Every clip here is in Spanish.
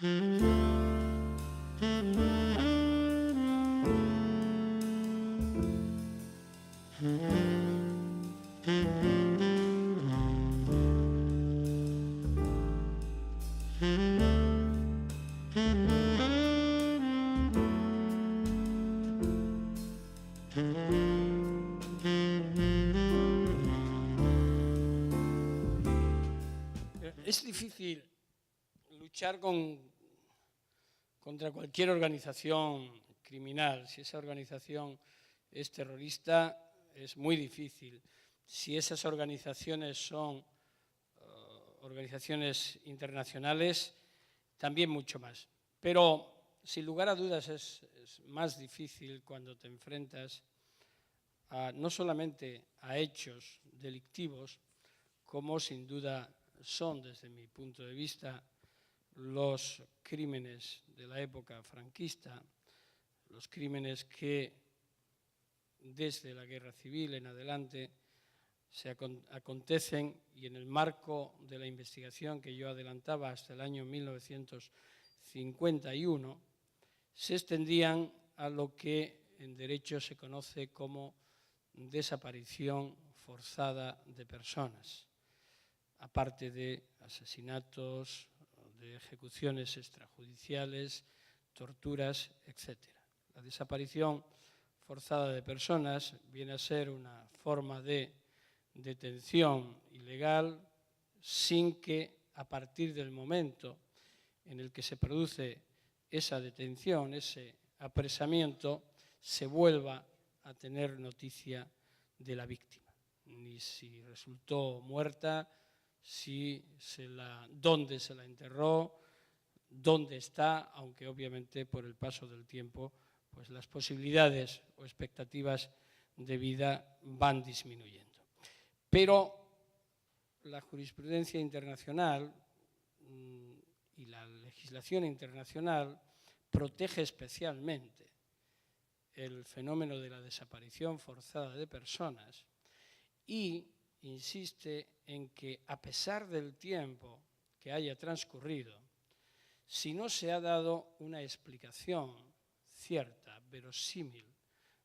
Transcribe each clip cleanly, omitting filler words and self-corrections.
Es difícil luchar contra cualquier organización criminal. Si esa organización es terrorista, es muy difícil. Si esas organizaciones son organizaciones internacionales, también mucho más. Pero, sin lugar a dudas, es más difícil cuando te enfrentas no solamente a hechos delictivos, como sin duda son, desde mi punto de vista, los crímenes de la época franquista, los crímenes que desde la Guerra Civil en adelante se acontecen, y en el marco de la investigación que yo adelantaba hasta el año 1951, se extendían a lo que en derecho se conoce como desaparición forzada de personas, aparte de asesinatos, de ejecuciones extrajudiciales, torturas, etc. La desaparición forzada de personas viene a ser una forma de detención ilegal sin que, a partir del momento en el que se produce esa detención, ese apresamiento, se vuelva a tener noticia de la víctima, ni si resultó muerta, dónde se la enterró, dónde está, aunque obviamente por el paso del tiempo pues las posibilidades o expectativas de vida van disminuyendo. Pero la jurisprudencia internacional y la legislación internacional protege especialmente el fenómeno de la desaparición forzada de personas y insiste en que, a pesar del tiempo que haya transcurrido, si no se ha dado una explicación cierta, verosímil,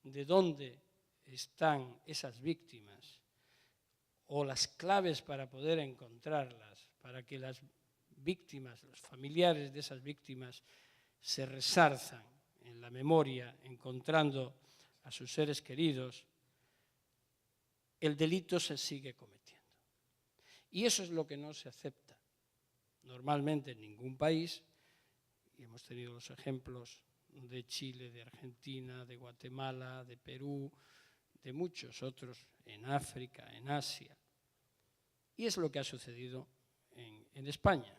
de dónde están esas víctimas o las claves para poder encontrarlas, para que las víctimas, los familiares de esas víctimas se resarzan en la memoria encontrando a sus seres queridos, el delito se sigue cometiendo. Y eso es lo que no se acepta normalmente en ningún país, y hemos tenido los ejemplos de Chile, de Argentina, de Guatemala, de Perú, de muchos otros, en África, en Asia. Y es lo que ha sucedido en España.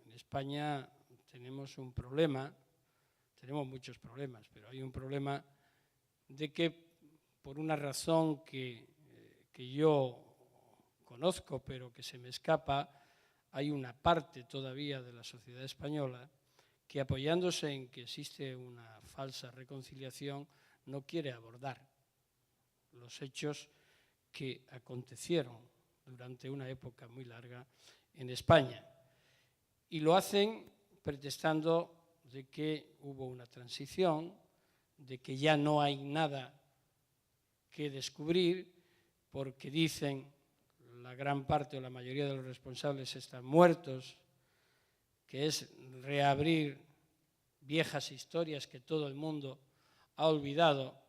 En España tenemos un problema, tenemos muchos problemas, pero hay un problema de que, por una razón que yo conozco, pero que se me escapa, hay una parte todavía de la sociedad española que, apoyándose en que existe una falsa reconciliación, no quiere abordar los hechos que acontecieron durante una época muy larga en España. Y lo hacen pretextando de que hubo una transición, de que ya no hay nada que descubrir, porque dicen la gran parte o la mayoría de los responsables están muertos, que es reabrir viejas historias que todo el mundo ha olvidado.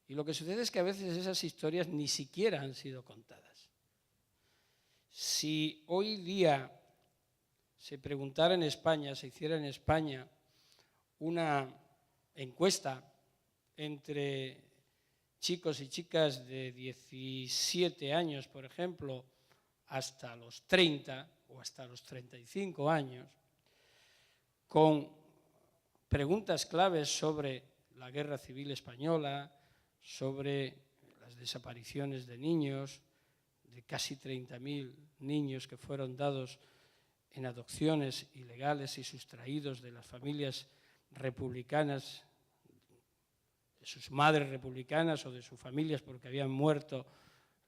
Y lo que sucede es que a veces esas historias ni siquiera han sido contadas. Si hoy día se preguntara en España, se hiciera en España una encuesta entre chicos y chicas de 17 años, por ejemplo, hasta los 30 o hasta los 35 años, con preguntas claves sobre la Guerra Civil Española, sobre las desapariciones de niños, de casi 30.000 niños que fueron dados en adopciones ilegales y sustraídos de las familias republicanas, de sus madres republicanas o de sus familias porque habían muerto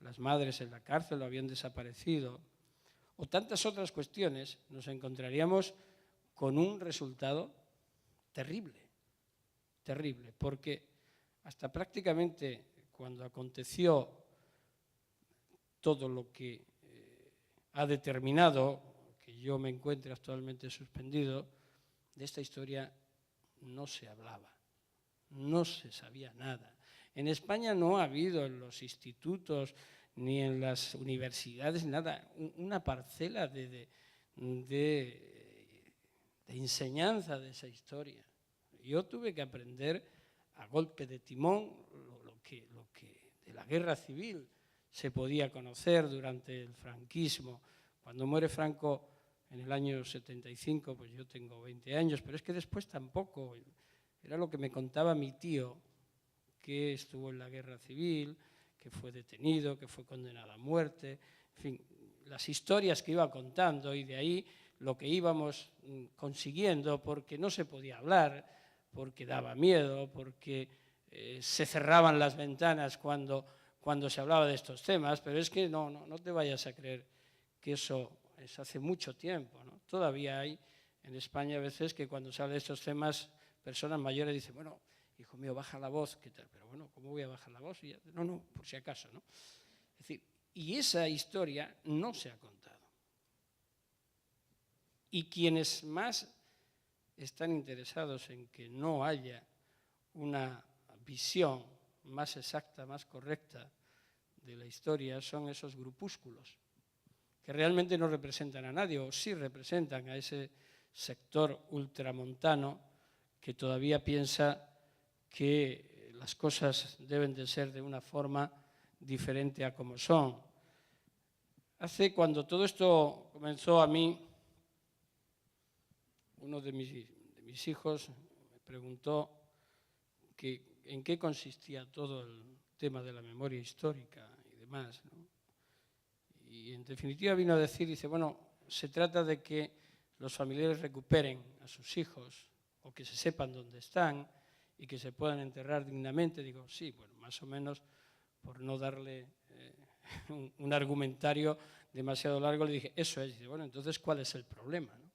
las madres en la cárcel o habían desaparecido, o tantas otras cuestiones, nos encontraríamos con un resultado terrible, terrible, porque hasta prácticamente cuando aconteció todo lo que ha determinado que yo me encuentre actualmente suspendido, de esta historia no se hablaba, no se sabía nada. En España no ha habido en los institutos ni en las universidades nada, una parcela de enseñanza de esa historia. Yo tuve que aprender a golpe de timón lo que de la guerra civil se podía conocer durante el franquismo. Cuando muere Franco en el año 75, pues yo tengo 20 años, pero es que después tampoco. Era lo que me contaba mi tío, que estuvo en la guerra civil, que fue detenido, que fue condenado a muerte, en fin, las historias que iba contando, y de ahí lo que íbamos consiguiendo, porque no se podía hablar, porque daba miedo, porque se cerraban las ventanas cuando se hablaba de estos temas, pero es que no te vayas a creer que eso es hace mucho tiempo, ¿no? Todavía hay en España a veces que cuando se habla de estos temas, personas mayores dicen, bueno, hijo mío, baja la voz, ¿qué tal? Pero bueno, ¿cómo voy a bajar la voz? Y ya, no, por si acaso, ¿no? Es decir, y esa historia no se ha contado. Y quienes más están interesados en que no haya una visión más exacta, más correcta de la historia, son esos grupúsculos, que realmente no representan a nadie, o sí representan a ese sector ultramontano que todavía piensa que las cosas deben de ser de una forma diferente a como son. Cuando todo esto comenzó a mí, uno de mis hijos me preguntó en qué consistía todo el tema de la memoria histórica y demás, ¿no? Y en definitiva vino a decir, dice, bueno, se trata de que los familiares recuperen a sus hijos o que se sepan dónde están y que se puedan enterrar dignamente. Digo, sí, bueno, más o menos, por no darle un argumentario demasiado largo, le dije, eso es. Dice, bueno, entonces, ¿cuál es el problema, no?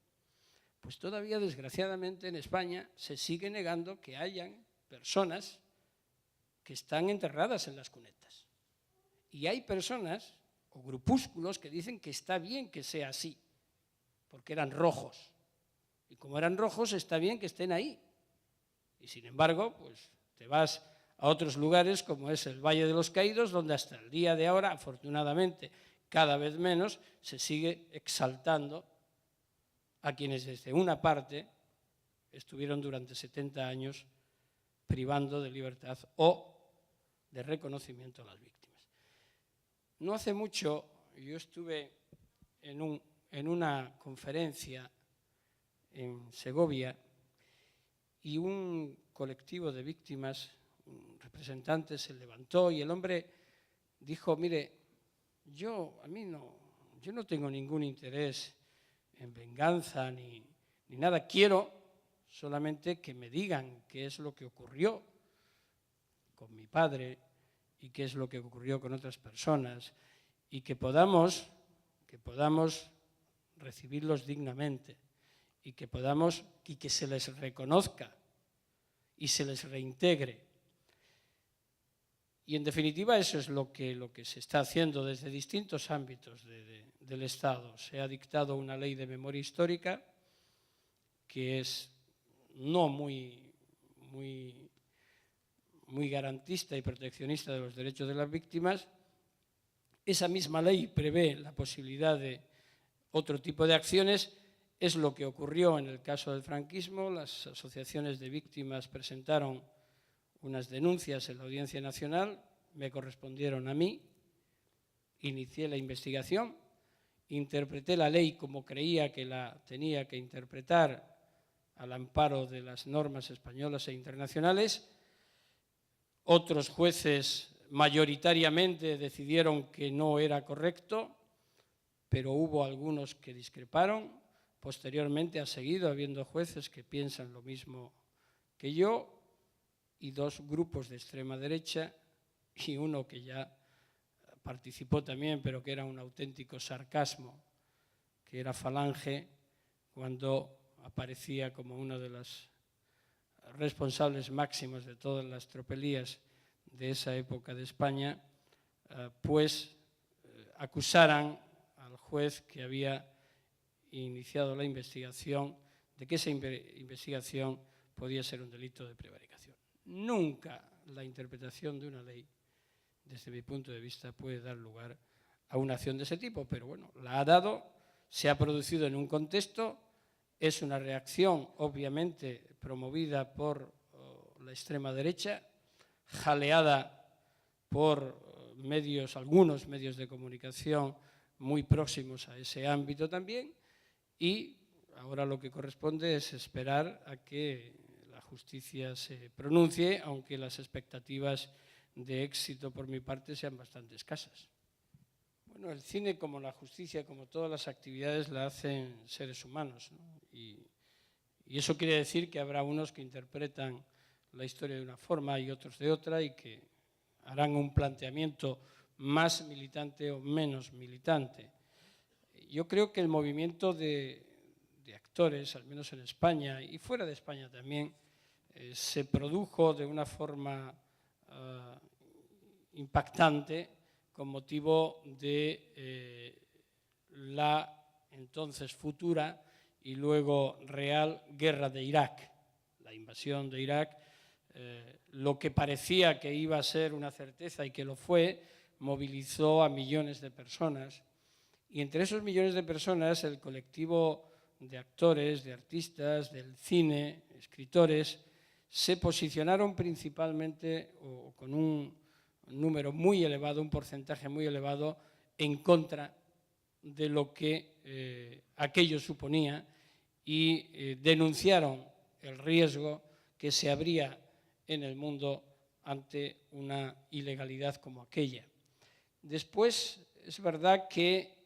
Pues todavía, desgraciadamente, en España se sigue negando que hayan personas que están enterradas en las cunetas. Y hay personas o grupúsculos que dicen que está bien que sea así, porque eran rojos. Y como eran rojos, está bien que estén ahí. Y sin embargo, pues te vas a otros lugares como es el Valle de los Caídos, donde hasta el día de ahora, afortunadamente, cada vez menos, se sigue exaltando a quienes desde una parte estuvieron durante 70 años privando de libertad o de reconocimiento a las víctimas. No hace mucho yo estuve en una conferencia en Segovia y un colectivo de víctimas, un representante se levantó y el hombre dijo, mire, yo no tengo ningún interés en venganza ni nada, quiero solamente que me digan qué es lo que ocurrió con mi padre y qué es lo que ocurrió con otras personas y que podamos recibirlos dignamente y que se les reconozca y se les reintegre. Y en definitiva eso es lo que se está haciendo desde distintos ámbitos del Estado. Se ha dictado una ley de memoria histórica que es no muy garantista y proteccionista de los derechos de las víctimas. Esa misma ley prevé la posibilidad de otro tipo de acciones. Es lo que ocurrió en el caso del franquismo. Las asociaciones de víctimas presentaron unas denuncias en la Audiencia Nacional, me correspondieron a mí, inicié la investigación, interpreté la ley como creía que la tenía que interpretar al amparo de las normas españolas e internacionales. Otros jueces mayoritariamente decidieron que no era correcto, pero hubo algunos que discreparon. Posteriormente ha seguido habiendo jueces que piensan lo mismo que yo y dos grupos de extrema derecha y uno que ya participó también, pero que era un auténtico sarcasmo, que era Falange, cuando aparecía como uno de los responsables máximos de todas las tropelías de esa época de España, pues acusaran al juez que había iniciado la investigación de que esa investigación podía ser un delito de prevaricación. Nunca la interpretación de una ley, desde mi punto de vista, puede dar lugar a una acción de ese tipo, pero bueno, la ha dado, se ha producido en un contexto, es una reacción obviamente promovida por la extrema derecha, jaleada por algunos medios de comunicación muy próximos a ese ámbito también, y ahora lo que corresponde es esperar a que la justicia se pronuncie, aunque las expectativas de éxito por mi parte sean bastante escasas. Bueno, el cine, como la justicia, como todas las actividades, la hacen seres humanos, ¿no? Y eso quiere decir que habrá unos que interpretan la historia de una forma y otros de otra, y que harán un planteamiento más militante o menos militante. Yo creo que el movimiento de actores, al menos en España y fuera de España también, se produjo de una forma impactante con motivo de la entonces futura y luego real guerra de Irak, la invasión de Irak. Lo que parecía que iba a ser una certeza y que lo fue, movilizó a millones de personas. Y entre esos millones de personas, el colectivo de actores, de artistas, del cine, escritores, se posicionaron principalmente o con un número muy elevado, un porcentaje muy elevado, en contra de lo que aquello suponía, y denunciaron el riesgo que se abría en el mundo ante una ilegalidad como aquella. Después, es verdad que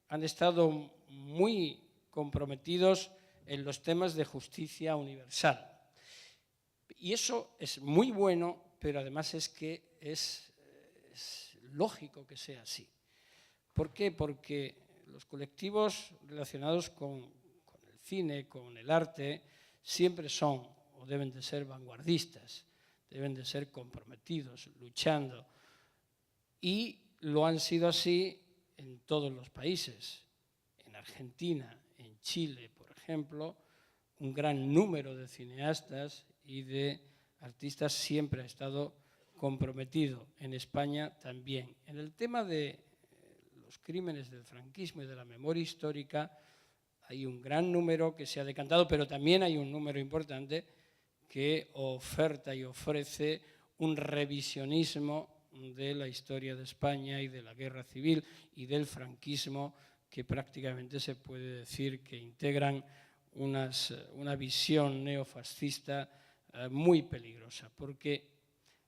han estado muy comprometidos en los temas de justicia universal. Y eso es muy bueno, pero además es que es lógico que sea así. ¿Por qué? Porque los colectivos relacionados con el cine, con el arte, siempre son o deben de ser vanguardistas, deben de ser comprometidos, luchando. Y lo han sido así en todos los países. En Argentina, en Chile, por ejemplo, un gran número de cineastas y de artistas siempre ha estado comprometido. En España también. En el tema de los crímenes del franquismo y de la memoria histórica hay un gran número que se ha decantado, pero también hay un número importante que oferta y ofrece un revisionismo de la historia de España y de la guerra civil y del franquismo, que prácticamente se puede decir que integran una visión neofascista muy peligrosa, porque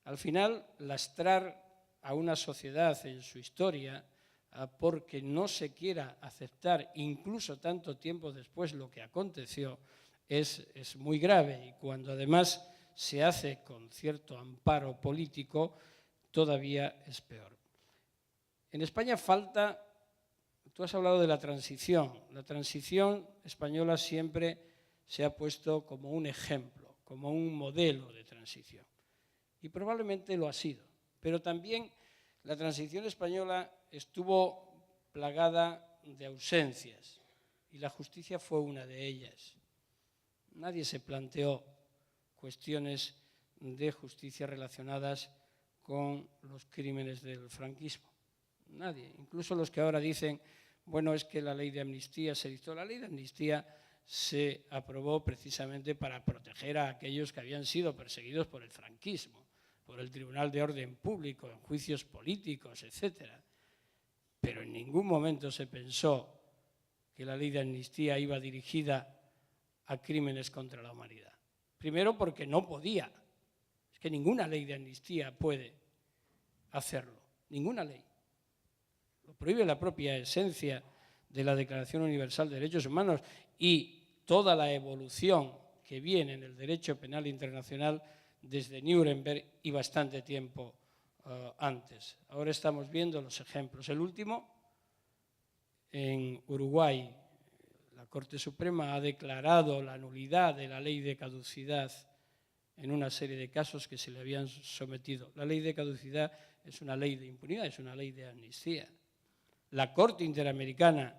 al final lastrar a una sociedad en su historia porque no se quiera aceptar incluso tanto tiempo después lo que aconteció es muy grave, y cuando además se hace con cierto amparo político todavía es peor. En España falta, tú has hablado de la transición española siempre se ha puesto como un ejemplo, como un modelo de transición, y probablemente lo ha sido, pero también la transición española estuvo plagada de ausencias y la justicia fue una de ellas. Nadie se planteó cuestiones de justicia relacionadas con los crímenes del franquismo. Nadie, incluso los que ahora dicen, bueno, es que la ley de amnistía se dictó. La ley de amnistía se aprobó precisamente para proteger a aquellos que habían sido perseguidos por el franquismo, por el Tribunal de Orden Público, en juicios políticos, etc. Pero en ningún momento se pensó que la ley de amnistía iba dirigida a crímenes contra la humanidad. Primero porque no podía. Es que ninguna ley de amnistía puede hacerlo, ninguna ley. Lo prohíbe la propia esencia de la Declaración Universal de Derechos Humanos y toda la evolución que viene en el derecho penal internacional desde Nuremberg y bastante tiempo antes. Ahora estamos viendo los ejemplos. El último, en Uruguay, la Corte Suprema ha declarado la nulidad de la ley de caducidad en una serie de casos que se le habían sometido. La ley de caducidad es una ley de impunidad, es una ley de amnistía. La Corte Interamericana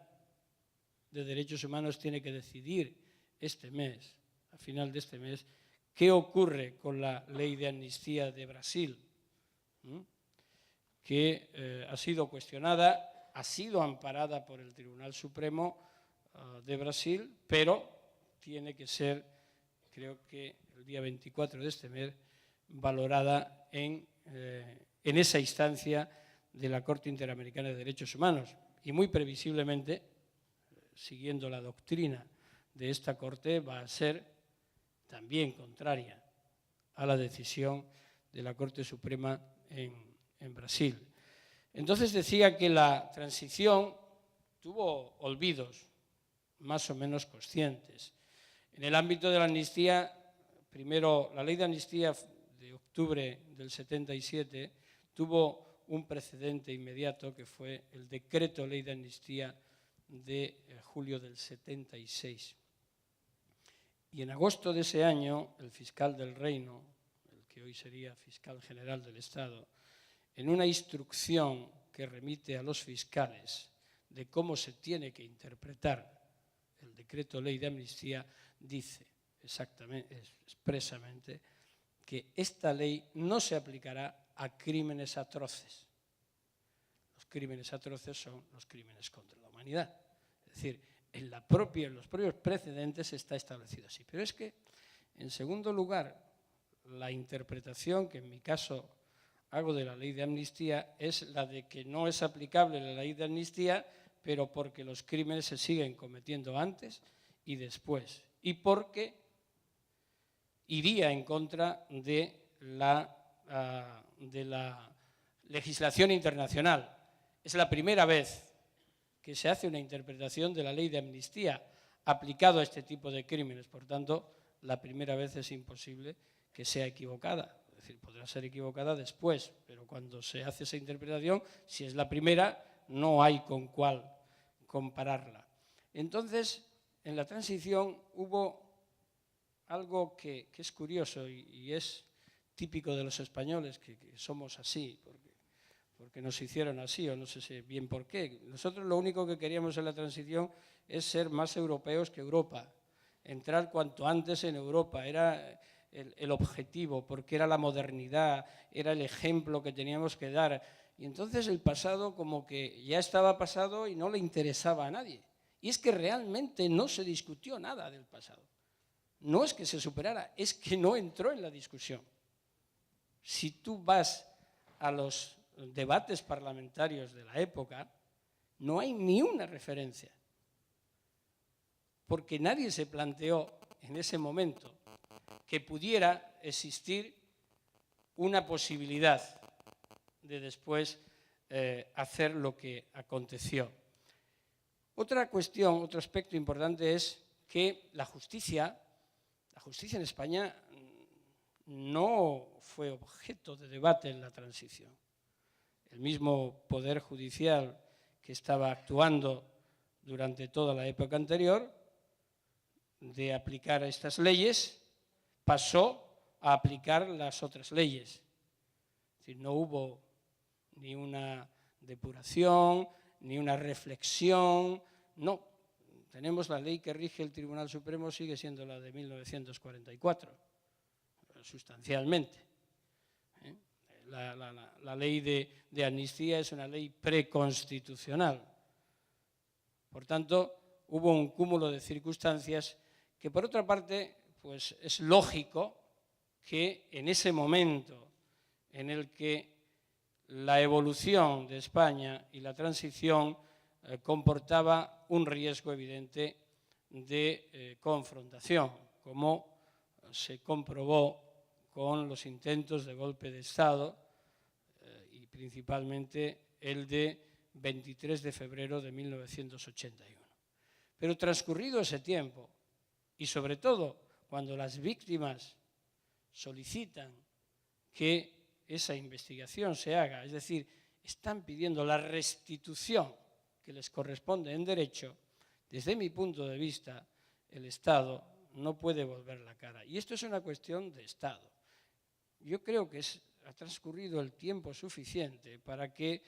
de Derechos Humanos tiene que decidir este mes, a final de este mes, qué ocurre con la ley de amnistía de Brasil, que ha sido cuestionada, ha sido amparada por el Tribunal Supremo de Brasil, pero tiene que ser, creo que el día 24 de este mes, valorada en esa instancia de la Corte Interamericana de Derechos Humanos. Y muy previsiblemente, siguiendo la doctrina de esta Corte, va a ser también contraria a la decisión de la Corte Suprema en Brasil. Entonces decía que la transición tuvo olvidos más o menos conscientes. En el ámbito de la amnistía, primero la ley de amnistía de octubre del 77 tuvo un precedente inmediato que fue el decreto ley de amnistía de julio del 76. Y en agosto de ese año, el fiscal del Reino, el que hoy sería fiscal general del Estado, en una instrucción que remite a los fiscales de cómo se tiene que interpretar el decreto ley de amnistía, dice exactamente, expresamente, que esta ley no se aplicará a crímenes atroces. Los crímenes atroces son los crímenes contra la humanidad. Es decir, en los propios precedentes está establecido así. Pero es que, en segundo lugar, la interpretación que en mi caso hago de la ley de amnistía es la de que no es aplicable la ley de amnistía, pero porque los crímenes se siguen cometiendo antes y después, y porque iría en contra de la legislación internacional. Es la primera vez que se hace una interpretación de la ley de amnistía aplicado a este tipo de crímenes. Por tanto, la primera vez es imposible que sea equivocada. Es decir, podrá ser equivocada después, pero cuando se hace esa interpretación, si es la primera, no hay con cuál compararla. Entonces, en la transición hubo algo que es curioso y es típico de los españoles, que somos así, porque nos hicieron así, o no sé bien por qué. Nosotros lo único que queríamos en la transición es ser más europeos que Europa, entrar cuanto antes en Europa, era el objetivo, porque era la modernidad, era el ejemplo que teníamos que dar. Y entonces el pasado como que ya estaba pasado y no le interesaba a nadie. Y es que realmente no se discutió nada del pasado. No es que se superara, es que no entró en la discusión. Si tú vas a los debates parlamentarios de la época, no hay ni una referencia, porque nadie se planteó en ese momento que pudiera existir una posibilidad de después hacer lo que aconteció. Otra cuestión, otro aspecto importante es que la justicia en España no fue objeto de debate en la transición. El mismo Poder Judicial que estaba actuando durante toda la época anterior de aplicar estas leyes pasó a aplicar las otras leyes. Es decir, no hubo ni una depuración, ni una reflexión, no. Tenemos la ley que rige el Tribunal Supremo, sigue siendo la de 1944, sustancialmente. La ley de amnistía es una ley preconstitucional. Por tanto, hubo un cúmulo de circunstancias que, por otra parte, pues es lógico que en ese momento en el que la evolución de España y la transición comportaba un riesgo evidente de confrontación, como se comprobó con los intentos de golpe de Estado y principalmente el de 23 de febrero de 1981. Pero transcurrido ese tiempo, y sobre todo cuando las víctimas solicitan que esa investigación se haga, es decir, están pidiendo la restitución que les corresponde en derecho, Desde mi punto de vista, el Estado no puede volver la cara. Y esto es una cuestión de Estado. Yo creo que ha transcurrido el tiempo suficiente para que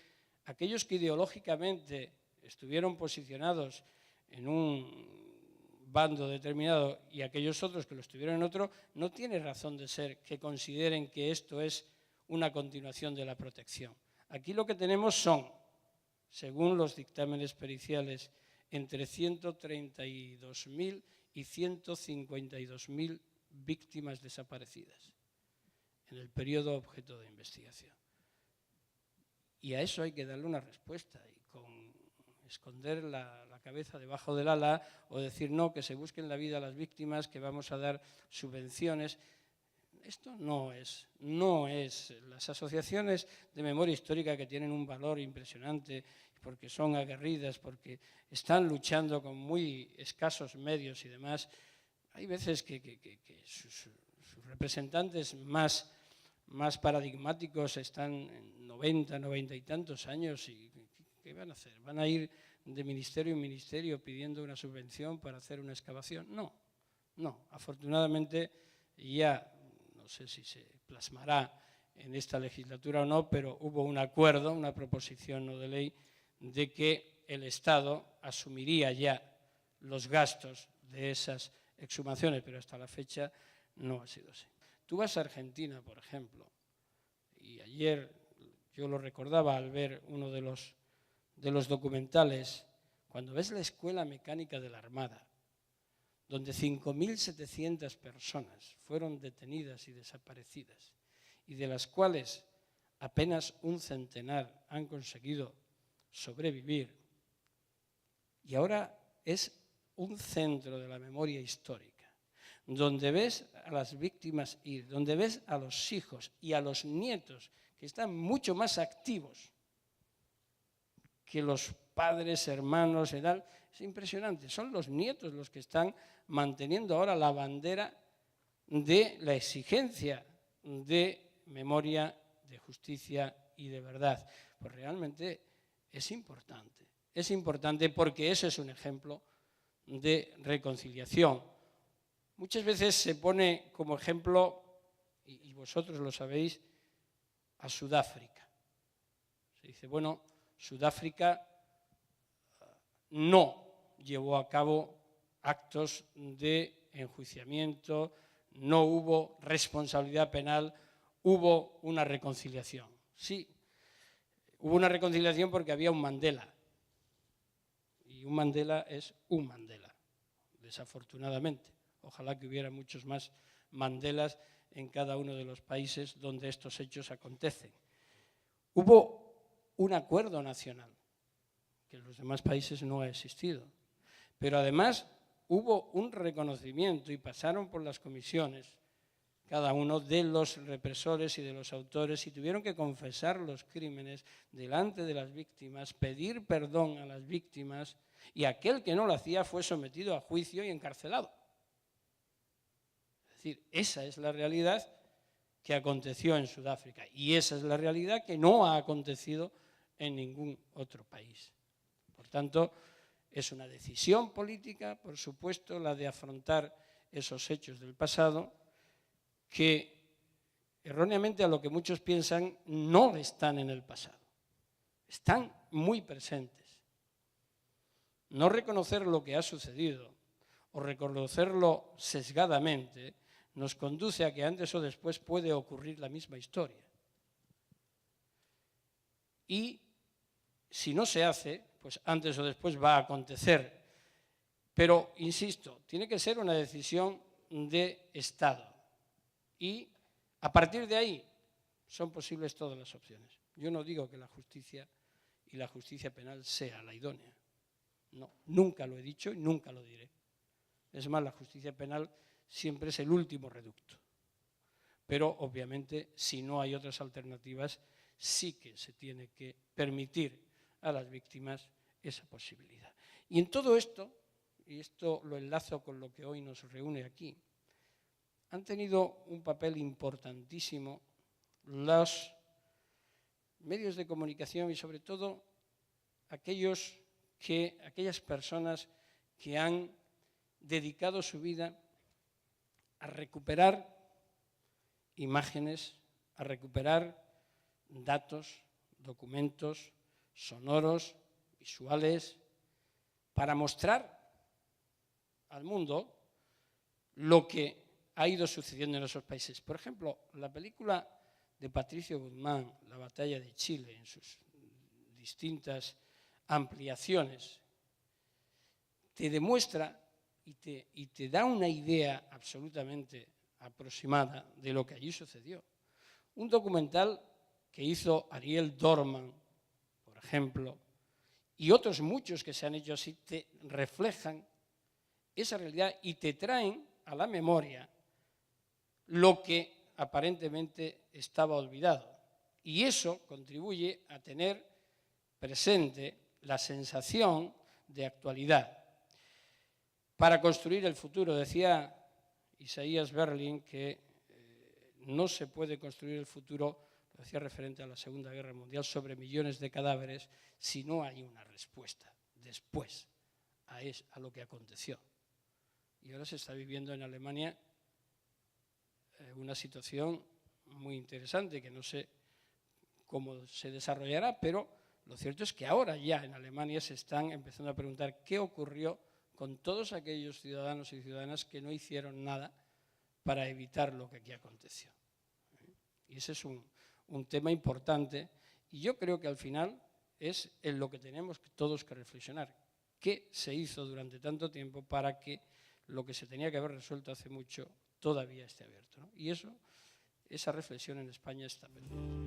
aquellos que ideológicamente estuvieron posicionados en un bando determinado y aquellos otros que lo estuvieron en otro, no tiene razón de ser que consideren que esto es una continuación de la protección. Aquí lo que tenemos son, según los dictámenes periciales, entre 132.000 y 152.000 víctimas desaparecidas en el periodo objeto de investigación. Y a eso hay que darle una respuesta, y con esconder la cabeza debajo del ala o decir no, que se busquen la vida a las víctimas, que vamos a dar subvenciones. Esto no es las asociaciones de memoria histórica, que tienen un valor impresionante porque son aguerridas, porque están luchando con muy escasos medios y demás. Hay veces que sus representantes más paradigmáticos están en 90 y tantos años, y ¿qué van a hacer? ¿Van a ir de ministerio en ministerio pidiendo una subvención para hacer una excavación? No, afortunadamente ya, no sé si se plasmará en esta legislatura o no, pero hubo un acuerdo, una proposición no de ley, de que el Estado asumiría ya los gastos de esas exhumaciones, pero hasta la fecha no ha sido así. Tú vas a Argentina, por ejemplo, y ayer yo lo recordaba al ver uno de los documentales, cuando ves la Escuela Mecánica de la Armada, donde 5.700 personas fueron detenidas y desaparecidas, y de las cuales apenas un centenar han conseguido sobrevivir, y ahora es un centro de la memoria histórica, donde ves a las víctimas ir, donde ves a los hijos y a los nietos que están mucho más activos que los padres, hermanos y tal. Es impresionante, son los nietos los que están manteniendo ahora la bandera de la exigencia de memoria, de justicia y de verdad. Pues realmente es importante porque ese es un ejemplo de reconciliación. Muchas veces se pone como ejemplo, y vosotros lo sabéis, a Sudáfrica. Se dice, bueno, Sudáfrica no llevó a cabo actos de enjuiciamiento, no hubo responsabilidad penal, hubo una reconciliación. Sí, hubo una reconciliación porque había un Mandela. Y un Mandela es un Mandela, desafortunadamente. Ojalá que hubiera muchos más Mandelas en cada uno de los países donde estos hechos acontecen. Hubo un acuerdo nacional, que en los demás países no ha existido. Pero además hubo un reconocimiento y pasaron por las comisiones cada uno de los represores y de los autores, y tuvieron que confesar los crímenes delante de las víctimas, pedir perdón a las víctimas, y aquel que no lo hacía fue sometido a juicio y encarcelado. Es decir, esa es la realidad que aconteció en Sudáfrica, y esa es la realidad que no ha acontecido en ningún otro país. Por tanto, es una decisión política, por supuesto, la de afrontar esos hechos del pasado, que erróneamente, a lo que muchos piensan, no están en el pasado, están muy presentes. No reconocer lo que ha sucedido o reconocerlo sesgadamente nos conduce a que antes o después puede ocurrir la misma historia. Y si no se hace, pues antes o después va a acontecer. Pero, insisto, tiene que ser una decisión de Estado. Y a partir de ahí son posibles todas las opciones. Yo no digo que la justicia y la justicia penal sea la idónea. No, nunca lo he dicho y nunca lo diré. Es más, la justicia penal siempre es el último reducto. Pero, obviamente, si no hay otras alternativas, sí que se tiene que permitir a las víctimas esa posibilidad. Y en todo esto, y esto lo enlazo con lo que hoy nos reúne aquí, han tenido un papel importantísimo los medios de comunicación y sobre todo aquellas personas que han dedicado su vida a recuperar imágenes, a recuperar datos, documentos sonoros, visuales, para mostrar al mundo lo que ha ido sucediendo en esos países. Por ejemplo, la película de Patricio Guzmán, La batalla de Chile, en sus distintas ampliaciones, te demuestra y te da una idea absolutamente aproximada de lo que allí sucedió. Un documental que hizo Ariel Dorman, por ejemplo, y otros muchos que se han hecho así, te reflejan esa realidad y te traen a la memoria lo que aparentemente estaba olvidado. Y eso contribuye a tener presente la sensación de actualidad. Para construir el futuro, decía Isaías Berlin que no se puede construir el futuro, lo decía referente a la Segunda Guerra Mundial, sobre millones de cadáveres si no hay una respuesta después a lo que aconteció. Y ahora se está viviendo en Alemania una situación muy interesante que no sé cómo se desarrollará, pero lo cierto es que ahora ya en Alemania se están empezando a preguntar qué ocurrió con todos aquellos ciudadanos y ciudadanas que no hicieron nada para evitar lo que aquí aconteció. Y ese es un tema importante y yo creo que al final es en lo que tenemos todos que reflexionar. ¿Qué se hizo durante tanto tiempo para que lo que se tenía que haber resuelto hace mucho todavía esté abierto, ¿no? Y esa reflexión en España está pendiente.